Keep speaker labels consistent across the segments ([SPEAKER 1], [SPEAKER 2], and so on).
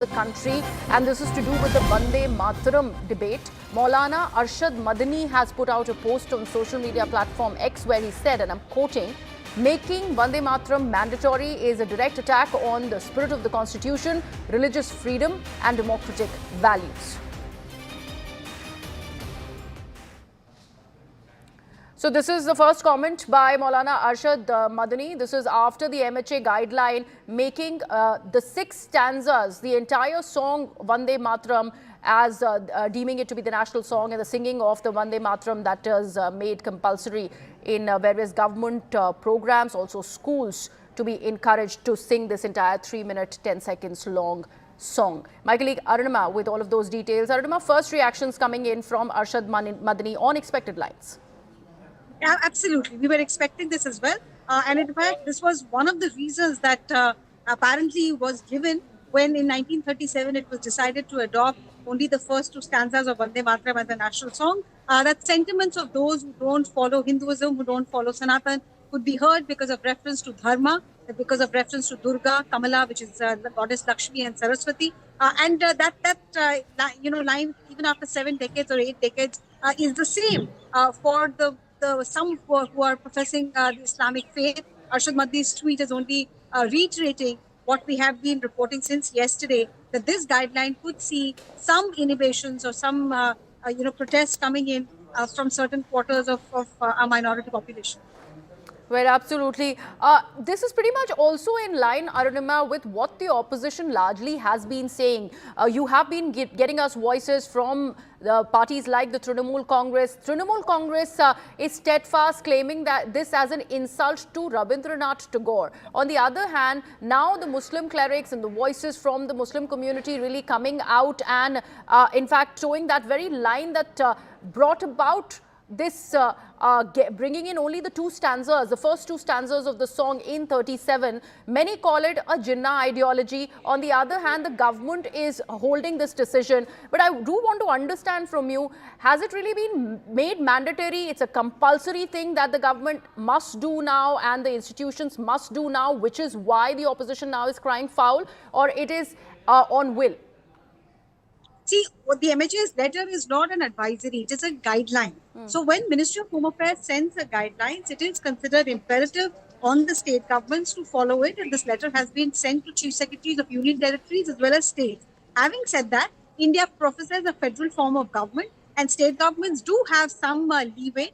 [SPEAKER 1] the country, and this is to do with the Vande Mataram debate. Maulana Arshad Madani has put out a post on social media platform X where he said, and I'm quoting, "Making Vande Mataram mandatory is a direct attack on the spirit of the constitution, religious freedom and democratic values." So this is the first comment by Maulana Arshad Madani. This is after the MHA guideline making the 6 stanzas, the entire song Vande Mataram, as deeming it to be the national song, and the singing of the Vande Mataram that is made compulsory in various government programs, also schools, to be encouraged to sing this entire 3-minute, 10 seconds long song. My colleague Arunima with all of those details. Arunima, first reactions coming in from Arshad Madani on expected lines.
[SPEAKER 2] Yeah, absolutely. We were expecting this as well. And in fact, this was one of the reasons that apparently was given when in 1937 it was decided to adopt only the first 2 stanzas of Vande Mataram as a national song. That sentiments of those who don't follow Hinduism, who don't follow Sanatan, could be heard because of reference to Dharma, because of reference to Durga, Kamala, which is the goddess Lakshmi and Saraswati. Line, even after 7 decades or 8 decades, is the same for some who are professing the Islamic faith. Arshad Madani's tweet is only reiterating what we have been reporting since yesterday, that this guideline could see some innovations or some protests coming in from certain quarters of our minority population.
[SPEAKER 1] Well, absolutely. This is pretty much also in line, Arunima, with what the opposition largely has been saying. You have been getting us voices from the parties like the Trinamool Congress. Trinamool Congress is steadfast, claiming that this as an insult to Rabindranath Tagore. On the other hand, now the Muslim clerics and the voices from the Muslim community really coming out and, in fact, showing that very line that brought about this bringing in only the 2 stanzas, the first 2 stanzas of the song in 37. Many call it a Jinnah ideology. On the other hand, the government is holding this decision. But I do want to understand from you, has it really been made mandatory? It's a compulsory thing that the government must do now and the institutions must do now, which is why the opposition now is crying foul, or it is on will?
[SPEAKER 2] See, what the MHA's letter is not an advisory, it is a guideline. So when Ministry of Home Affairs sends a guidelines, it is considered imperative on the state governments to follow it. And this letter has been sent to Chief Secretaries of Union Territories as well as states. Having said that, India professes a federal form of government, and state governments do have some leeway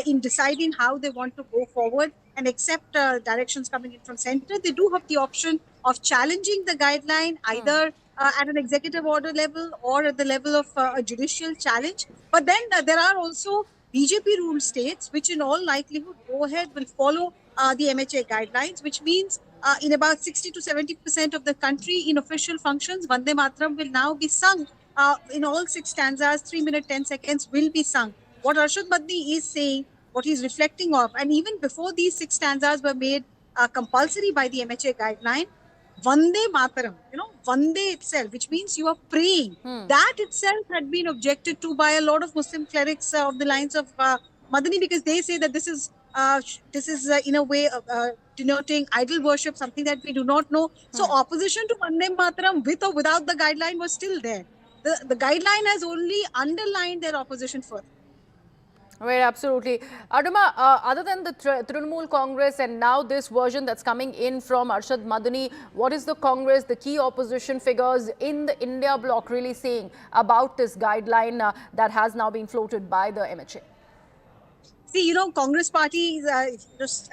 [SPEAKER 2] in deciding how they want to go forward and accept directions coming in from center. They do have the option of challenging the guideline either at an executive order level or at the level of a judicial challenge. But then there are also BJP ruled states which in all likelihood go ahead will follow the MHA guidelines, which means in about 60 to 70% of the country in official functions, Vande Mataram will now be sung in all 6 stanzas, 3-minute, 10 seconds will be sung. What Arshad Madani is saying, what he's reflecting of, and even before these 6 stanzas were made compulsory by the MHA guideline, Vande Mataram, Vande itself, which means you are praying. That itself had been objected to by a lot of Muslim clerics of the lines of Madani, because they say that this is in a way denoting idol worship, something that we do not know. So opposition to Vande Mataram with or without the guideline was still there. The guideline has only underlined their opposition further.
[SPEAKER 1] Right, absolutely. Arunima, other than the Trinamool Congress and now this version that's coming in from Arshad Madani, what is the Congress, the key opposition figures in the India bloc really saying about this guideline that has now been floated by the MHA?
[SPEAKER 2] See, Congress party is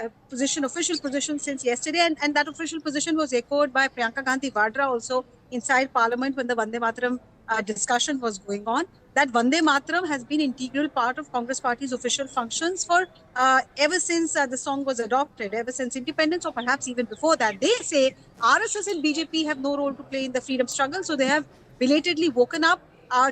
[SPEAKER 2] official position since yesterday, and that official position was echoed by Priyanka Gandhi Vadra also inside Parliament when the Vande Mataram discussion was going on. That Vande Mataram has been integral part of Congress party's official functions for ever since the song was adopted, ever since independence, or perhaps even before that. They say RSS and BJP have no role to play in the freedom struggle, so they have belatedly woken up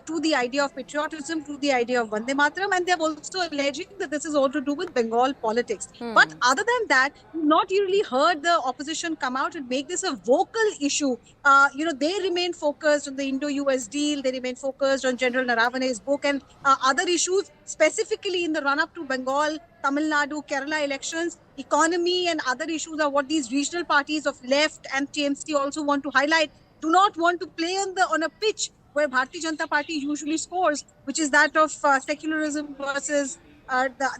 [SPEAKER 2] to the idea of patriotism, to the idea of Vande Mataram, and they have also alleging that this is all to do with Bengal politics. But other than that, not really heard the opposition come out and make this a vocal issue. They remain focused on the Indo-US deal, they remain focused on General Naravane's book and other issues, specifically in the run-up to Bengal, Tamil Nadu, Kerala elections. Economy and other issues are what these regional parties of left and TMC also want to highlight. do not want to play on a pitch where Bharatiya Janata Party usually scores, which is that of secularism versus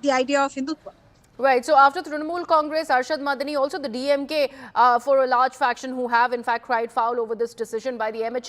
[SPEAKER 2] the idea of Hindutva.
[SPEAKER 1] Right. So after Trinamool Congress, Arshad Madani, also the DMK, for a large faction who have in fact cried foul over this decision by the MHA.